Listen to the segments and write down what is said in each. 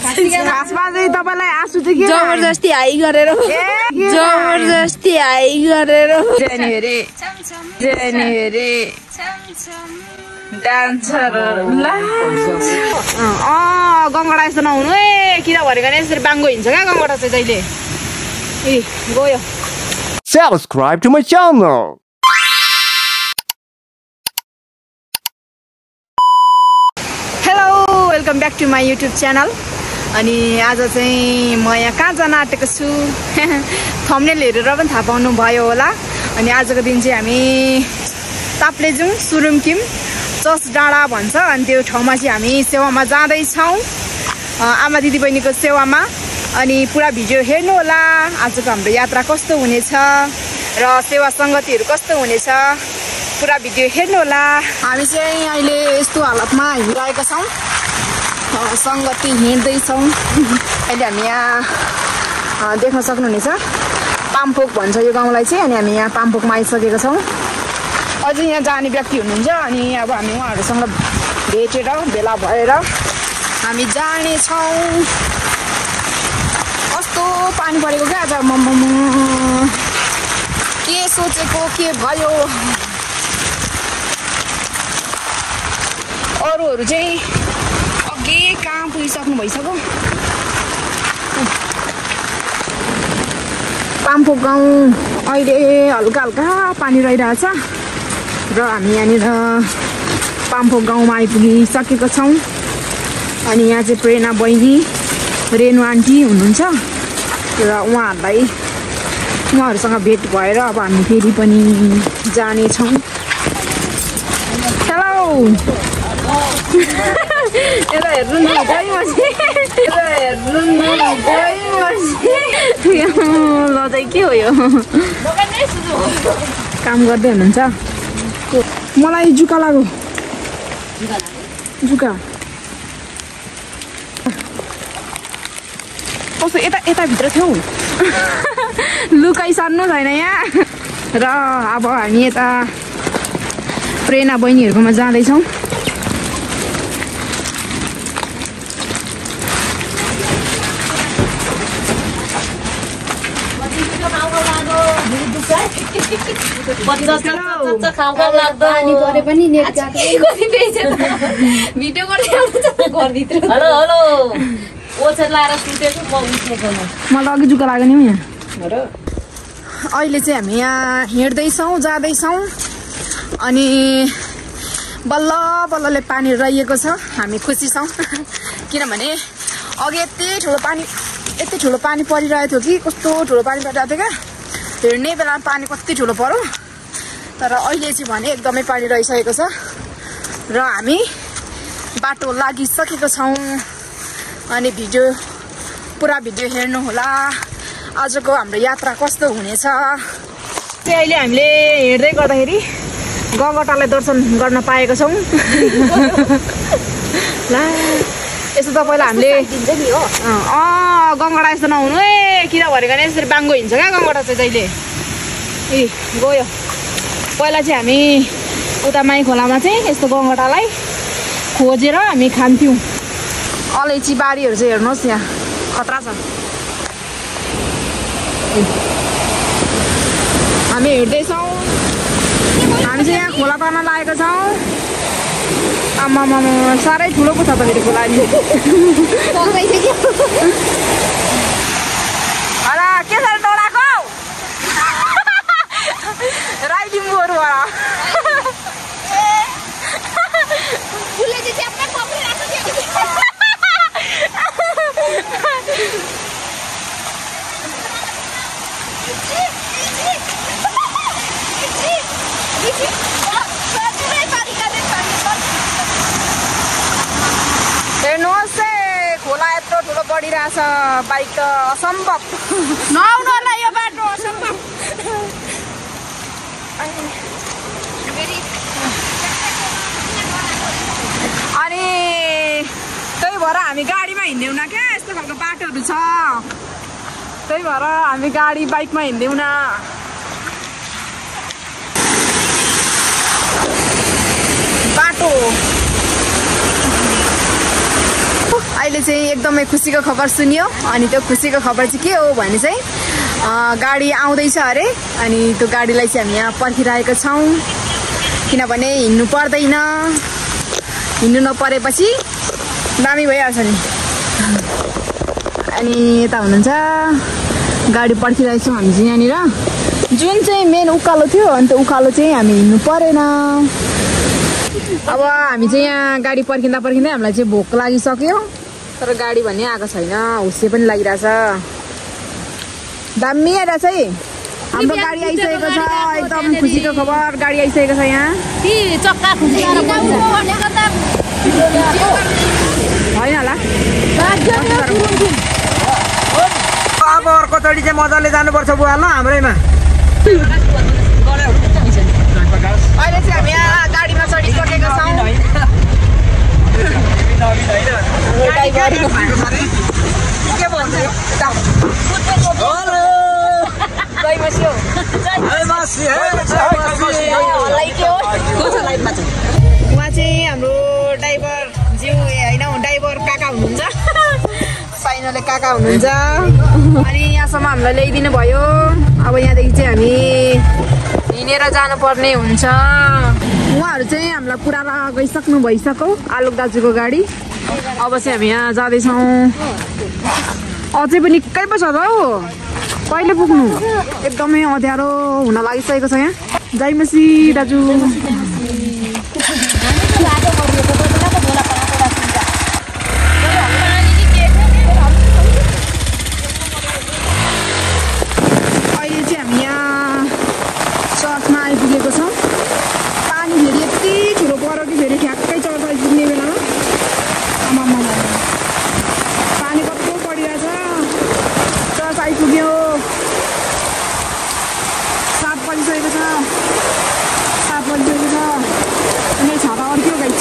खासमा चाहिँ तपाईलाई आँसु चाहिँ के जबरजस्ती हाई गरेर जबरजस्ती हाई गरेर जेनेरे डान्सर गङ्गडा यस्तो नहुनु है किनभने यसरी बाङ्गो हिँड्छ क्या गङ्गडा चाहिँ जहिले ए गयो Subscribe to my channel. Hello welcome back to my YouTube channel. अनि आज चाहिँ म यहाँ कहाँ जान आँटेको छु थम्बनेल हेरेर पनि थाहा पाउनु भयो होला। अनि आजको दिन चाहिँ हामी ताप्लेजुङ सुरुमकिम चस डाँडा भन्छ अनि त्यो ठाउँमा चाहिँ हामी सेवामा जाँदैछौँ आमा दिदीबहिनीको सेवामा। अनि पुरा भिडियो हेर्नु होला आजको हाम्रो यात्रा कस्तो हुनेछ र सेवा सङ्गतिहरू कस्तो हुनेछ पुरा भिडियो हेर्नु होला। हामी चाहिँ अहिले यस्तो हालतमा हिँडिरहेका छौँ सङ्गति हिँड्दैछौँ। अहिले हामी यहाँ देख्न सक्नुहुनेछ पाम्पोक भन्छ यो गाउँलाई चाहिँ। अनि हामी यहाँ पाम्पोकमा आइसकेका छौँ। अझै यहाँ जाने व्यक्ति हुनुहुन्छ अनि अब हामी उहाँहरूसँग भेटेर भेला भएर हामी जानेछौँ। कस्तो पानी परेको क्या आज के सोचेको के भयो। अरूहरू चाहिँ अघि कहाँ पुगिसक्नु भइसक्यो। पाम्पोक गाउँ अहिले हल्का हल्का पानी रहिरहेछ र हामी यहाँनिर पाम्पोक गाउँमा आइपुगिसकेको छौँ। अनि यहाँ चाहिँ प्रेरणा बहिनी रेनु आन्टी हुनुहुन्छ र उहाँहरूसँग भेट भएर अब हामी फेरि पनि जानेछौँ। हेलो यता हेर्नु न ल चाहिँ के हो यो काम गर्दै हुनुहुन्छ। मलाई जुका लाग्यो जुका कस्तो यताभित्र थियौ लुकाइसर्नु छैन यहाँ। र अब हामी यता प्रेरणा बहिनीहरूकोमा जाँदैछौँ। मलाई अघि जुका लाग्यो नि यहाँ। अहिले चाहिँ हामी यहाँ हिँड्दैछौँ जाँदैछौँ अनि बल्ल बल्लले पानी रहिएको छ। हामी खुसी छौँ किनभने अघि यति ठुलो पानी परिरहेको थियो कि कस्तो ठुलो पानी परिरहेको थियो क्या। हिँड्ने बेलामा पानी कति ठुलो पर्यो तर अहिले चाहिँ भने एकदमै पानी रहिसकेको छ र हामी बाटो लागिसकेको छौँ। अनि पुरा भिडियो हेर्नु होला आजको हाम्रो यात्रा कस्तो हुनेछ। अहिले हामीले हिँड्दै गर्दाखेरि गङ्गटालाई दर्शन गर्न पाएका छौँ। ला यसो त पहिला हामीले गङ्गटा यस्तो नहुनु है किनभने यसरी बाङ्गो हिँड्छ क्या गङ्गटा चाहिँ जहिले ए गयो। पहिला चाहिँ हामी उता माई खोलामा चाहिँ यस्तो गङ्गटालाई खोजेर हामी खान्थ्यौँ। अलैँची बारीहरू चाहिँ हेर्नुहोस् यहाँ खतरा छ। हामी हिँड्दैछौँ हामी चाहिँ यहाँ खोला तर्न लागेको छौँ। आमामा साह्रै ठुलो पो छ त फेरि खोला नि। होला के साह्रो डोडाको राइडिङहरूबाट हेर्नुहोस् खोला यत्रो ठुलो बढिरहेछ बाइक त असम्भव नआउनु होला यो बाटो असम्भव। अनि त्यही भएर हामी गाडीमा हिँड्दैनौँ क्या यस्तो खालको बाटोहरू छ त्यही भएर हामी बाइकमा हिँड्दैनौँ। बाटो अहिले चाहिँ एकदमै खुसीको खबर सुनियो अनि त्यो खुसीको खबर चाहिँ के हो भने चाहिँ गाडी आउँदैछ अरे अनि त्यो गाडीलाई चाहिँ हामी यहाँ पर्खिरहेका छौँ किनभने हिँड्नु पर्दैन हिँड्नु नपरेपछि दामी भइहाल्छ नि अनि यता हुनुहुन्छ गाडी पर्खिरहेको छौँ हामी चाहिँ यहाँनिर जुन चाहिँ मेन उकालो थियो अनि त्यो उकालो चाहिँ हामी हिँड्नु परेन अब हामी चाहिँ यहाँ गाडी पर्खिँदा पर्खिँदै हामीलाई चाहिँ भोक लागिसक्यो तर गाडी भन्ने आएको छैन हुस्से पनि लागिरहेछ दामी आइरहेछ है हाम्रो गाडी आइसकेको छ एकदम खुसीको खबर गाडी आइसकेको छ यहाँ होइन होला अब अर्कोचोटि चाहिँ मजाले जानुपर्छ बुवा ल हाम्रैमा अहिले चाहिँ हामी यहाँ गाडीमा चढिसकेका छौँ उहाँ चाहिँ हाम्रो ड्राइभर ज्यू होइन ड्राइभर काका हुनुहुन्छ साइनोले काका हुनुहुन्छ अनि यहाँसम्म हामीलाई ल्याइदिनु भयो अब यहाँदेखि चाहिँ हामी हिँडेर जानुपर्ने हुन्छ उहाँहरू चाहिँ हामीलाई पुऱ्याएर गइसक्नु भइसक्यो आलोक दाजुको गाडी अब चाहिँ हामी यहाँ जाँदैछौँ अझै पनि निकै पो छ त हौ कहिले पुग्नु एकदमै अँध्यारो हुन लागिसकेको छ यहाँ जयमसी दाजु आइपुगेको छौँ पानी फेरि यति ठुलो पऱ्यो कि फेरि ठ्याक्कै चर्च आइपुग्ने बेलामा आमामा पानी कस्तो परिरहेछ चर्च आइपुग्यो 7 बजिसकेको छ 7 बजिसकेको छ अनि छाता अड्क्यो गाइस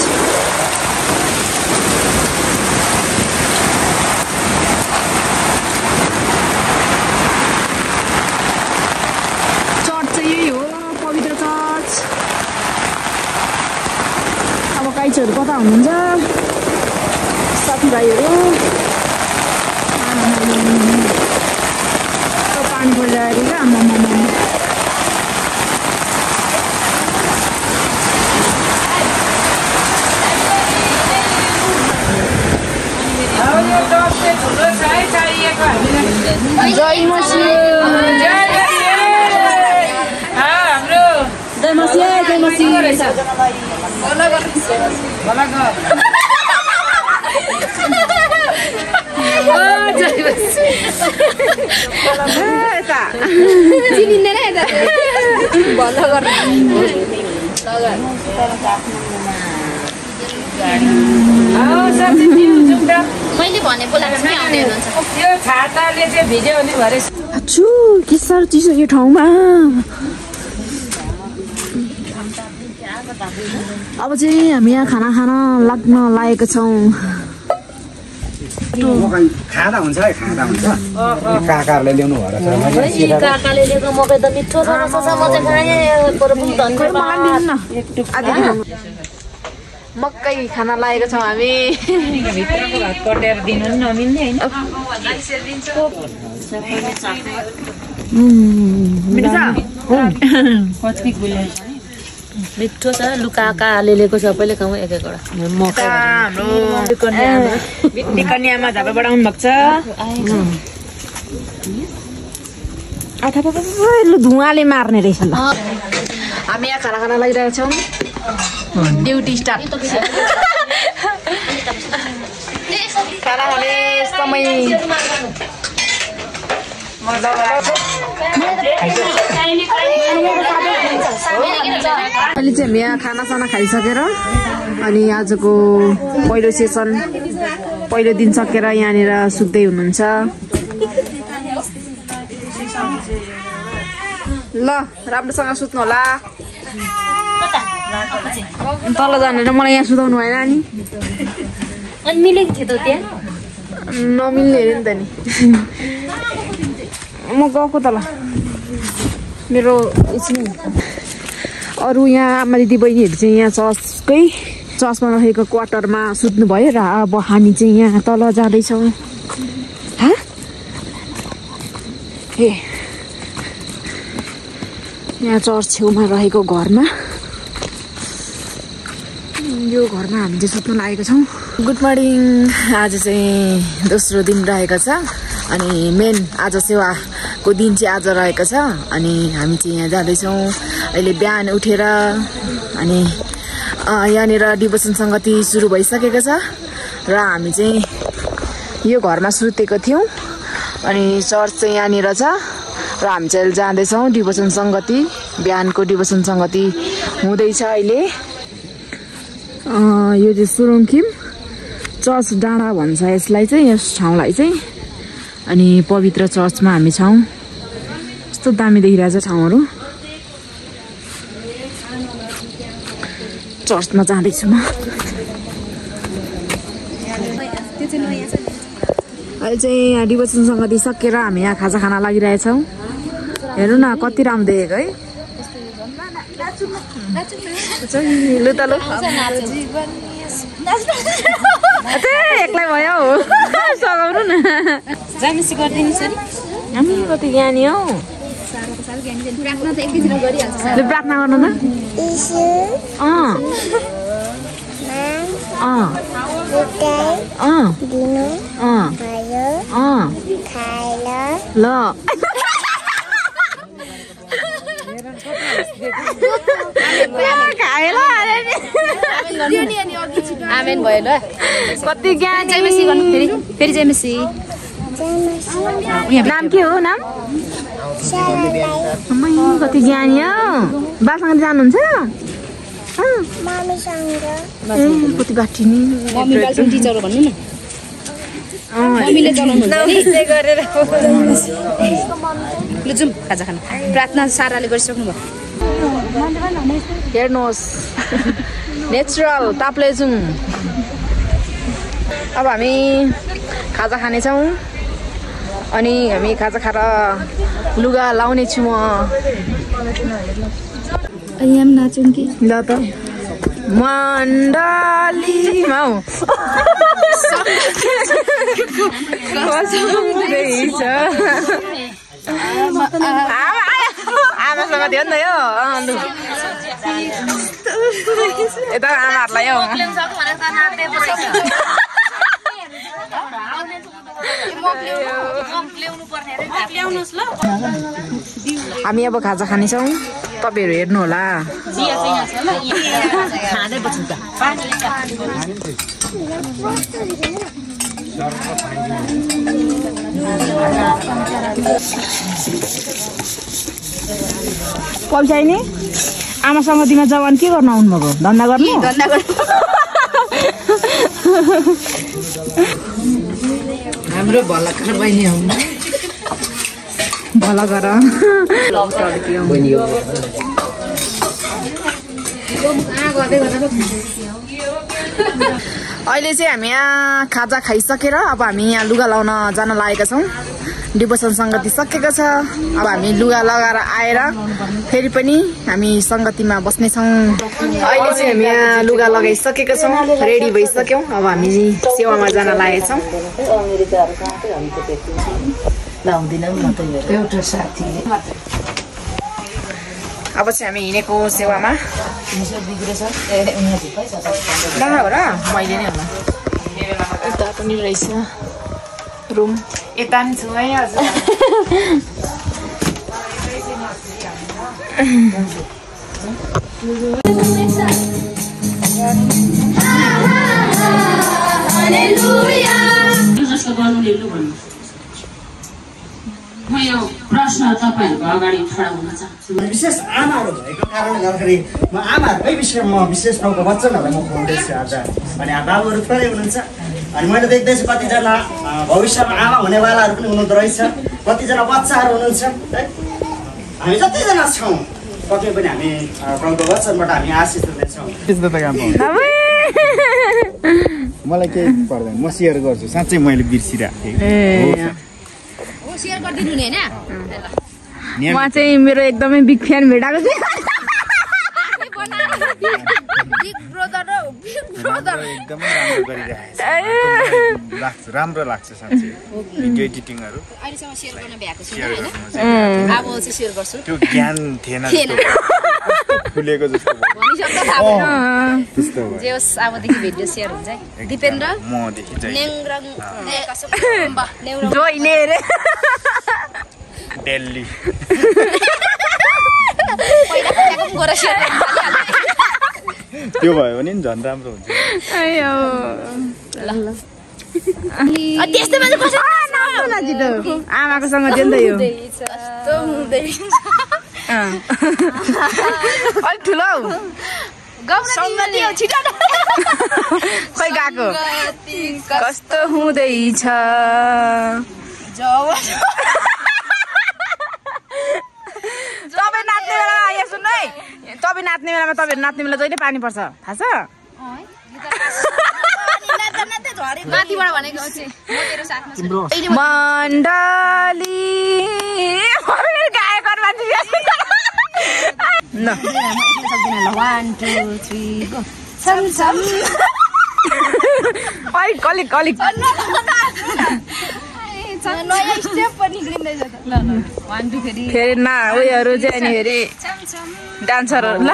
गाइजहरू कता हुनुहुन्छ साथीभाइहरू पानी परिरहेको क्या चिनिँदैन यता भलो गर्ने मैले भने बोलाएको छु आउने हुनुहुन्छ यो छाताले चाहिँ भिज्यो भने भरे छु के साह्रो चिसो यो ठाउँमा अब चाहिँ हामी यहाँ खाना खान लाग्न लागेको छौँ खाँदा हुन्छ है खाँदा हुन्छ काकाहरूले ल्याउनु भएर काकाले ल्याएको मकै त मिठो छ म चाहिँ खाएँ बरु पनि धन्यवाद मकै खान लागेको छौँ हामी भित्रको भात कटेर दिनु नि नमिल्ने होइन मिठो छ लुकाकाले ल्याएको सबैले खाउँ एक एकवटा हाम्रो कन्यामा झापा बढाउनु भएको छ धुवाले मार्ने रहेछ ल हामी यहाँ खाना खाना लागिरहेको छौँ ड्युटी स्टार्ट खाना खाने समय अहिले चाहिँ हामी यहाँ खानासाना खाइसकेर अनि आजको पहिलो सेसन पहिलो दिन सकेर यहाँनिर सुत्दै हुनुहुन्छ ल राम्रोसँग सुत्नु होला तल जानेर मलाई यहाँ सुताउनु भएन नि अनि मिलेको थियो त त्यहाँ नमिल्ने अरे नि त नि म गएको त ल मेरो एकछिन अरू यहाँ आमा दिदी बहिनीहरू चाहिँ यहाँ चर्चमा रहेको क्वार्टरमा सुत्नु भयो र अब हामी चाहिँ यहाँ तल जाँदैछौँ। ए यहाँ चर्च छेउमा रहेको घरमा, यो घरमा हामी चाहिँ सुत्नु लागेको छौँ। Good morning. आज चाहिँ दोस्रो दिन रहेको छ अनि मेन आज सेवाको दिन चाहिँ आज रहेको छ अनि हामी चाहिँ यहाँ जाँदैछौँ। अहिले बिहान उठेर अनि यहाँनिर डिभोसन सङ्गति सुरु भइसकेको छ र हामी चाहिँ यो घरमा सुतेको थियौँ अनि चर्च चाहिँ यहाँनिर छ र हामी चाहिँ जाँदैछौँ डिभोसन सङ्गति। बिहानको डिभोसन सङ्गति हुँदैछ अहिले। यो चाहिँ सुरुङखिम चर्च डाँडा भन्छ यसलाई चाहिँ, यस ठाउँलाई चाहिँ। अनि पवित्र चर्चमा हामी छौँ। कस्तो दामी देखिरहेछ ठाउँहरू। चर्चमा जाँदैछु म। अहिले चाहिँ यहाँ डिभोसन सङ्गति सकेर हामी यहाँ खाजा खाना लागिरहेछौँ। हेर्नु न कति राम्रो देखेको है। लु त लु एक्लै भयो सघाउनु न। कति ज्ञानी हौ। प्रार्थना गर्नु न। ल आमेन भयो ल। कति ज्ञानी। फेरि जेमेसी नाम के हो नाम? कति ज्ञानी हौ। बासँग जानुहुन्छ? कति बाठिनी। मम्मी बालसँग टिचर हो भन्नु न। मम्मीले चलाउनुहुन्छ नि गरेर। ल जाउँ खाजा खाना। प्रार्थना साराले गरिसक्नु भयो। हेर्नुहोस् नेचुरल ताप्लेजुङ। अब हामी खाजा खानेछौँ अनि हामी खाजा खाएर लुगा लाउने छु म। यहाँ नाचौँ कि? ल त मण्डलीमा आमासँग ध्यान न यो। यता आमाहरूलाई हौ। हामी अब खाजा खानेछौँ। तपाईँहरू हेर्नु होला। पैसा नि आमासँग दिमा जवान के गर्न आउनुभएको? धन्दा गर्नु? हाम्रो भलाकर बहिनी हो। भला गर। अहिले चाहिँ हामी यहाँ खाजा खाइसकेर अब हामी यहाँ लुगा लाउन जान लागेका छौँ। डिभोसन सङ्गति सकेको छ। अब हामी लुगा लगाएर आएर फेरि पनि हामी सङ्गतिमा बस्नेछौँ। अहिले चाहिँ हामी यहाँ लुगा लगाइसकेका छौँ, रेडी भइसक्यौँ। अब हामी सेवामा जान लागेका छौँ। अब चाहिँ हामी हिँडेको सेवामा। डाँडा हो र? मैले नै होला। यता पनि रहेछ रुम। यता पनि छु है हजुर। म यो प्रश्न तपाईँहरूको अगाडि खडा हुन चाहन्छु। विशेष आमाहरू भएको कारणले गर्दाखेरि म आमाहरूकै विषयमा विशेष टाउको बच्चनहरूलाई म खुवाउँदैछु आज। अनि बाबुहरू थोरै हुनुहुन्छ अनि मैले देख्दैछु कतिजना भविष्यमा आमा हुनेवालाहरू पनि हुनुहुँदो रहेछ, कतिजना बच्चाहरू हुनुहुन्छ है। हामी जतिजना छौँ पक्कै पनि हामी टाउको बच्चनबाट हामी आशिष दिँदैछौँ। मलाई केही पर्दैन, म सेयर गर्छु। साँच्चै मैले बिर्सिरहेको सेयर गरिदिनु नि हैन। म चाहिँ मेरो एकदमै बिग फ्यान भेटाएको छु। बिग ब्रो एकदमै राम्रो गरिरहेछ लाग्छ राम्रो लाग्छ साँच्चै भिडियो एडिटिङहरु अहिलेसम्म शेयर गर्न भ्याएको छैन हैन अब चाहिँ शेयर गर्छु त्यो ज्ञान थिएन फुलेको जस्तो भनिसक्दा थाहा भएन त्यस्तो भयो जे होस् अबदेखि भिडियो शेयर हुन्छ है दिपेन्द्र म देखि चाहिँ नेङरङ जोइने रे दिल्ली पहिला गोरा शेयर गर्न त्यो भयो भने नि झन् राम्रो हुन्छ आयो त्यस्तै मान्छे कसै नहुन जितो आमाको सँग दियो नि त यो अलि ठुलो संगति हो छिटो खोइ गएको कस्तो हुँदैछ तपाईँ नाच्ने बेलामा यहाँ सुन्नु है तपाईँ नाच्ने बेलामा तपाईँहरू नाच्ने बेला जहिले पानी पर्छ थाहा छ माथिबाट भनेको मेरो साथमा मण्डली गायक मान्छे न 1 2 3 गो छम छम कलिक नयाँ स्टेप पनि निक्लिँदैछ त ल 1 2 फेरि न उयोहरू चाहिँ नि फेरि डान्सरहरू ल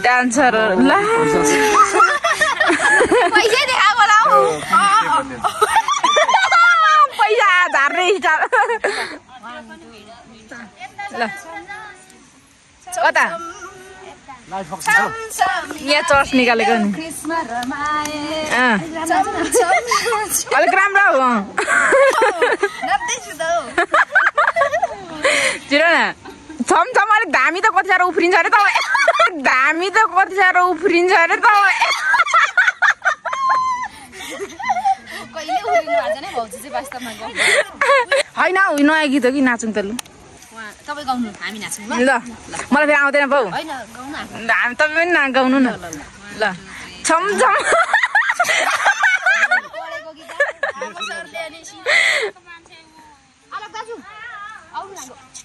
डान्सरहरू ल पैसा देखा बोलाऊ पैसा झार्ने स्टार ल कता यहाँ चर्च निकालेको नि अलिक राम्रो हो चिर न छमछम अलिक धामी त कति साह्रो उफ्रिन्छ अरे तपाईँ धामी त कति साह्रो उफ्रिन्छ अरे तपाईँ होइन नयाँ गीत हो कि नाचौँ त लु तपाईँ गाउनु हामी नाच्छौँ ल मलाई फेरि आउँदैन बाउ होइन गाउन तपाईँ पनि गाउनु न ल छमछम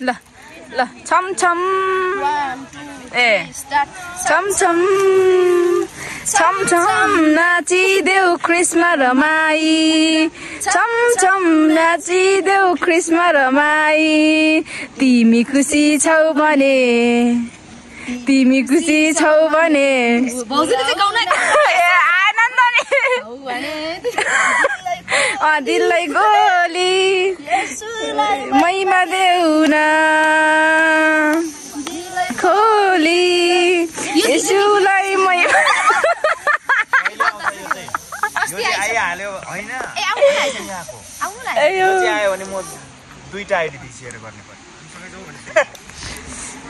ल ल छमछम ए छमछम छमछम नाचिदेऊ क्रिस्मा रमाई छमछम नाचिदेऊ क्रिस्मा रमाई तिमी खुसी छौ भने आनन्द दिललाई गोली मैमा देऊ न खोली यसुलाई मैमा आइहाल्यो होइन आयो भने म दुईटा आइडी शेयर गर्ने पर्छ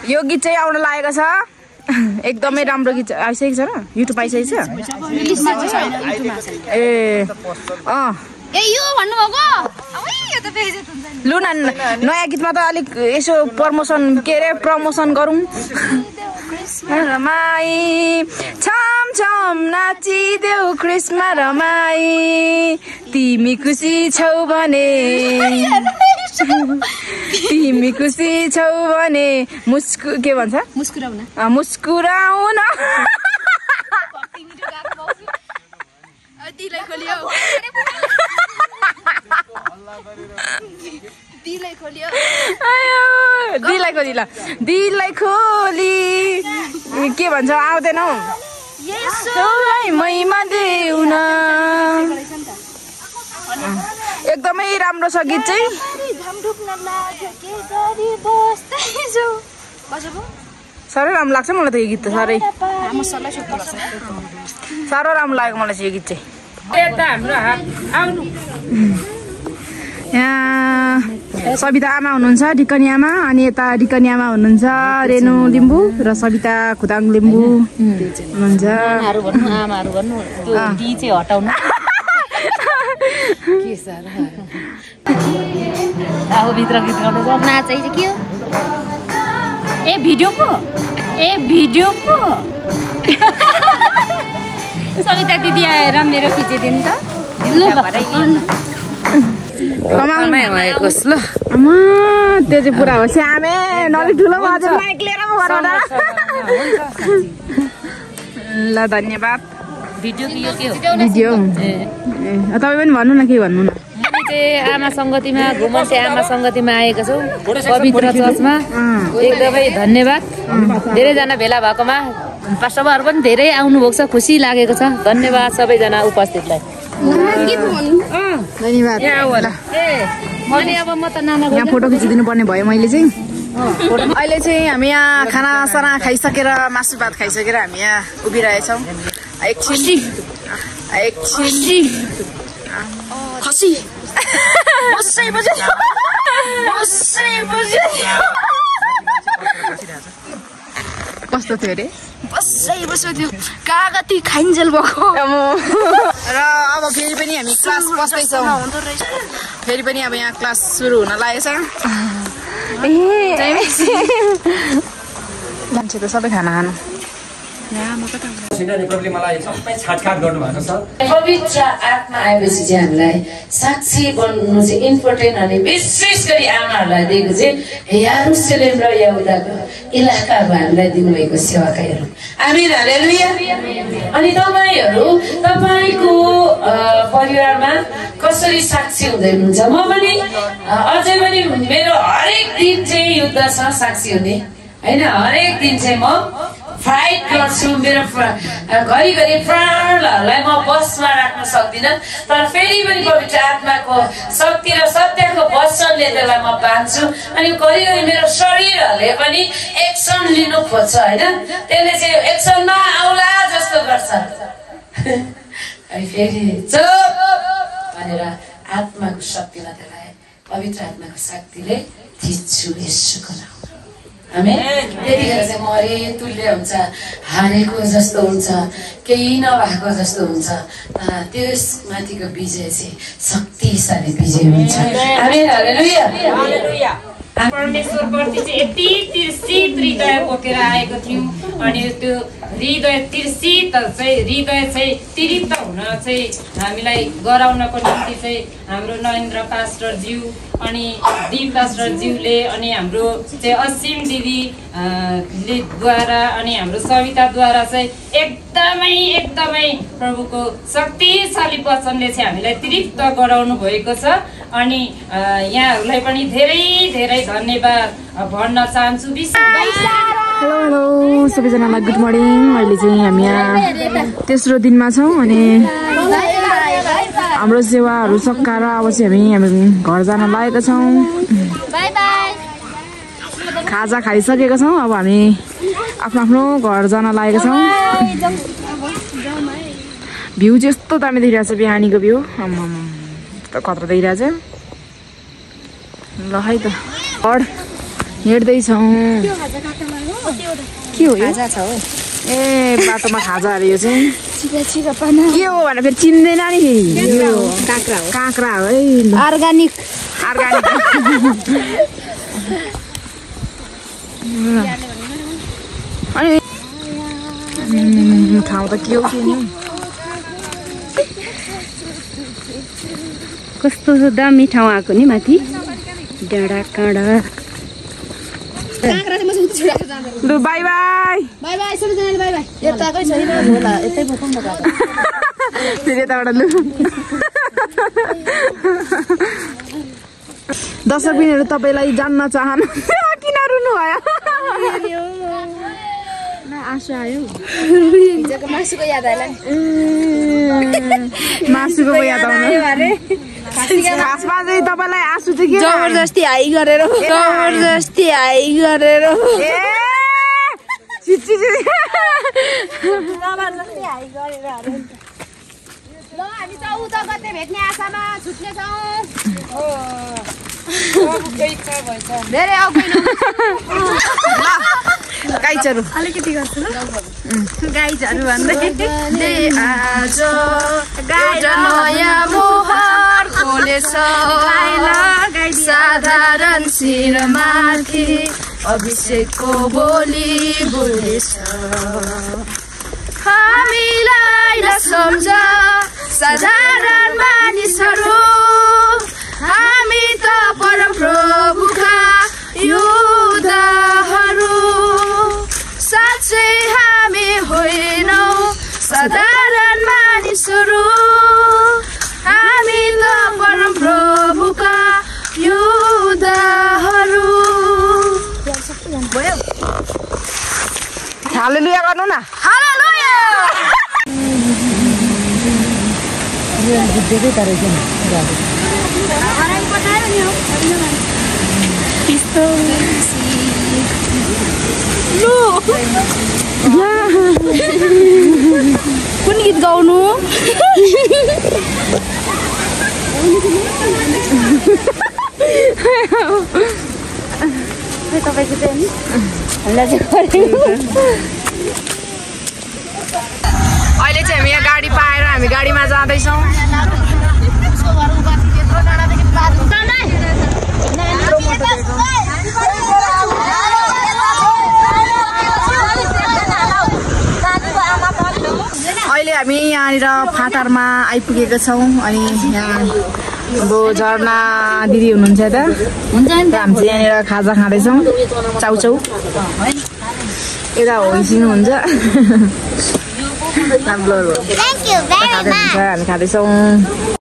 यो गीत चाहिँ आउन लागेको छ एकदमै राम्रो गीत आइसकेको छ र युट्युब आइसकेको छ ए यो भन्नुभएको लु न नयाँ गीतमा त अलिक यसो प्रमोसन गरौँ रमाई छमछम नाचिदेऊ क्रिस्मा रमाई तिमी खुसी छौ भने के भन्छ मुस्कुराउन दिललाई खोली के भन्छ आउँदैन हौ मैमा देऊ न एकदमै राम्रो छ गीत चाहिँ साह्रै राम्रो लाग्छ मलाई त यो गीत त साह्रो राम्रो लाग्यो मलाई चाहिँ यो गीत चाहिँ यहाँ सविता आमा हुनुहुन्छ डिकनी आमा अनि यता डिकनी आमा हुनुहुन्छ रेणु लिम्बू र सविता खुदाङ लिम्बू हुनुहुन्छ भित्र गीत गाउँदैछ नाच चाहिँ के हो ए भिडियो पो सविता दिदी आएर मेरो खिचिदिनु त ल आमा त्यो चाहिँ पुरा हो श्यामे नलि ठुलो माइक लिएर ल धन्यवाद भिडियो के हो भिडियो तपाईँ पनि भन्नु न के भन्नु न हामी चाहिँ आमा सङ्गतिमा घुमसे आमा सङ्गतिमा आएका छौँ पवित्र चर्चमा एकदमै धन्यवाद धेरैजना भेला भएकोमा पास्टरहरू पनि धेरै आउनुभएको छ खुसी लागेको छ धन्यवाद सबैजना उपस्थितलाई धन्यवाद अनि अब म त नाना यहाँ फोटो खिचिदिनु पर्ने भयो मैले चाहिँ अहिले चाहिँ हामी यहाँ खानासाना खाइसकेर मासु भात खाइसकेर हामी यहाँ उभिरहेछौँ एकछिन खसी कस्तो थियो अरे बस्यो त्यो कागती खाइन्जेल भएको र अब फेरि पनि हामी क्लास बस्दैछौँ फेरि पनि अब यहाँ क्लास सुरु हुन लागेछ मान्छे त सबै खाना खानु पवित्र आत्मा आएपछि चाहिँ हामीलाई साक्षी बन्नु चाहिँ इम्पोर्टेन्ट अनि विशेष गरी आमाहरूलाई दिएको चाहिँ यरुशलेम र यहुदाको इलाकाहरू हामीलाई दिनुभएको सेवाकाईहरू आमेन हालेलुया अनि तपाईँको परिवारमा कसरी साक्षी हुँदै हुनुहुन्छ म पनि अझै पनि मेरो हरेक दिन चाहिँ युद्ध छ साक्षी हुने हैन हरेक दिन चाहिँ म फाइट गर्छु मेरो घरिघरि प्राणहरूलाई म बसमा राख्न सक्दिनँ तर फेरि पनि पवित्र आत्माको शक्ति र सत्यको वचनले त्यसलाई म बाँध्छु अनि घरिघरि मेरो शरीरहरूले पनि एक्सन लिनु खोज्छ होइन त्यसले चाहिँ एक्सनमा आउला जस्तो गर्छ अनि फेरि चुप भनेर आत्माको शक्तिमा त्यसलाई पवित्र आत्माको शक्तिले थिच्छु यसोको नाम त्यतिखेर चाहिँ मरे तुल्य हुन्छ हारेको जस्तो हुन्छ केही नभएको जस्तो हुन्छ त्यस माथिको विजय चाहिँ शक्तिशाली विजय हुन्छ परमेश्वरप्रति चाहिँ यति तिर्सित हृदय बोकेर आएको थियौँ अनि त्यो हृदय तिर्सित हृदय चाहिँ तिरित हुन चाहिँ हामीलाई गराउनको निम्ति चाहिँ हाम्रो नरेन्द्र पास्टरज्यू अनि दिप पास्टरज्यूले अनि हाम्रो चाहिँ असीम दिदी द्वारा अनि हाम्रो सविताद्वारा चाहिँ एकदमै प्रभुको शक्तिशाली वचनले चाहिँ हामीलाई तृप्त गराउनु भएको छ अनि यहाँहरूलाई पनि धेरै धन्यवाद भन्न चाहन्छु हेलो सबैजनालाई गुड मर्निङ अहिले चाहिँ हामी यहाँ तेस्रो दिनमा छौँ अनि हाम्रो सेवाहरू सकाएर अब चाहिँ हामी घर जान लागेका छौँ खाजा खाइसकेका छौँ अब हामी आफ्नो घर जान लागेका छौँ भ्यू चाहिँ यस्तो दामी देखिरहेको छ बिहानीको भ्यू खतरा देखिरहेछ ल है त घर हिँड्दैछौँ के हो यो ए बाटोमा खाजा अरे यो चाहिँ के हो भने फेरि चिन्दैन नि फेरि काँक्रा हो है अर्ग्यानिक अनि ठाउँ त के हो कस्तो दामी ठाउँ आएको नि माथि डाँडा काँडा लु बाई बाई सबैजनाले बाई बाई यताकै छैन होला यतै बोकाउँ न फेरि यताबाट लु दर्शकबिनहरू तपाईँलाई जान्न चाहनुहुन्छ किन रुनु भयो आँसु आयो मासुको याद आयो मासुको याद आयो खासमा चाहिँ तपाईँलाई आँसु चाहिँ के जबरजस्ती हाई गरेर ल हामी 14 गते भेट्ने आशामा छुट्नेछौँ धेरै गाईचहरू अलिकति गर्छु गाईचहरू भन्दै आज एउटा नयाँ मोहर खोलेछ साधारण शिरमाथि अभिषेकको बोली बोलेछ हामीलाई नसम्झ साधारण मानिसहरू हामी त परम प्रभुका योद्धाहरू साँच्चै हामी होइनौँ साधारण मानिसहरू हामी त परम प्रभुका योद्धाहरू। हालेलुया गर्नु न। हालेलुया। कुन गीत गाउनु? तपाईँको चाहिँ अहिले चाहिँ हामी यहाँ गाडी पाएर हामी गाडीमा जाँदैछौँ। अहिले हामी यहाँनिर फाटारमा आइपुगेका छौँ अनि यहाँ अब झर्ना दिदी हुनुहुन्छ त हुन्छ नि त। हामी चाहिँ यहाँनिर खाजा खाँदैछौँ चाउचाउ। यता होइसिनुहुन्छ हामी खाँदैछौँ।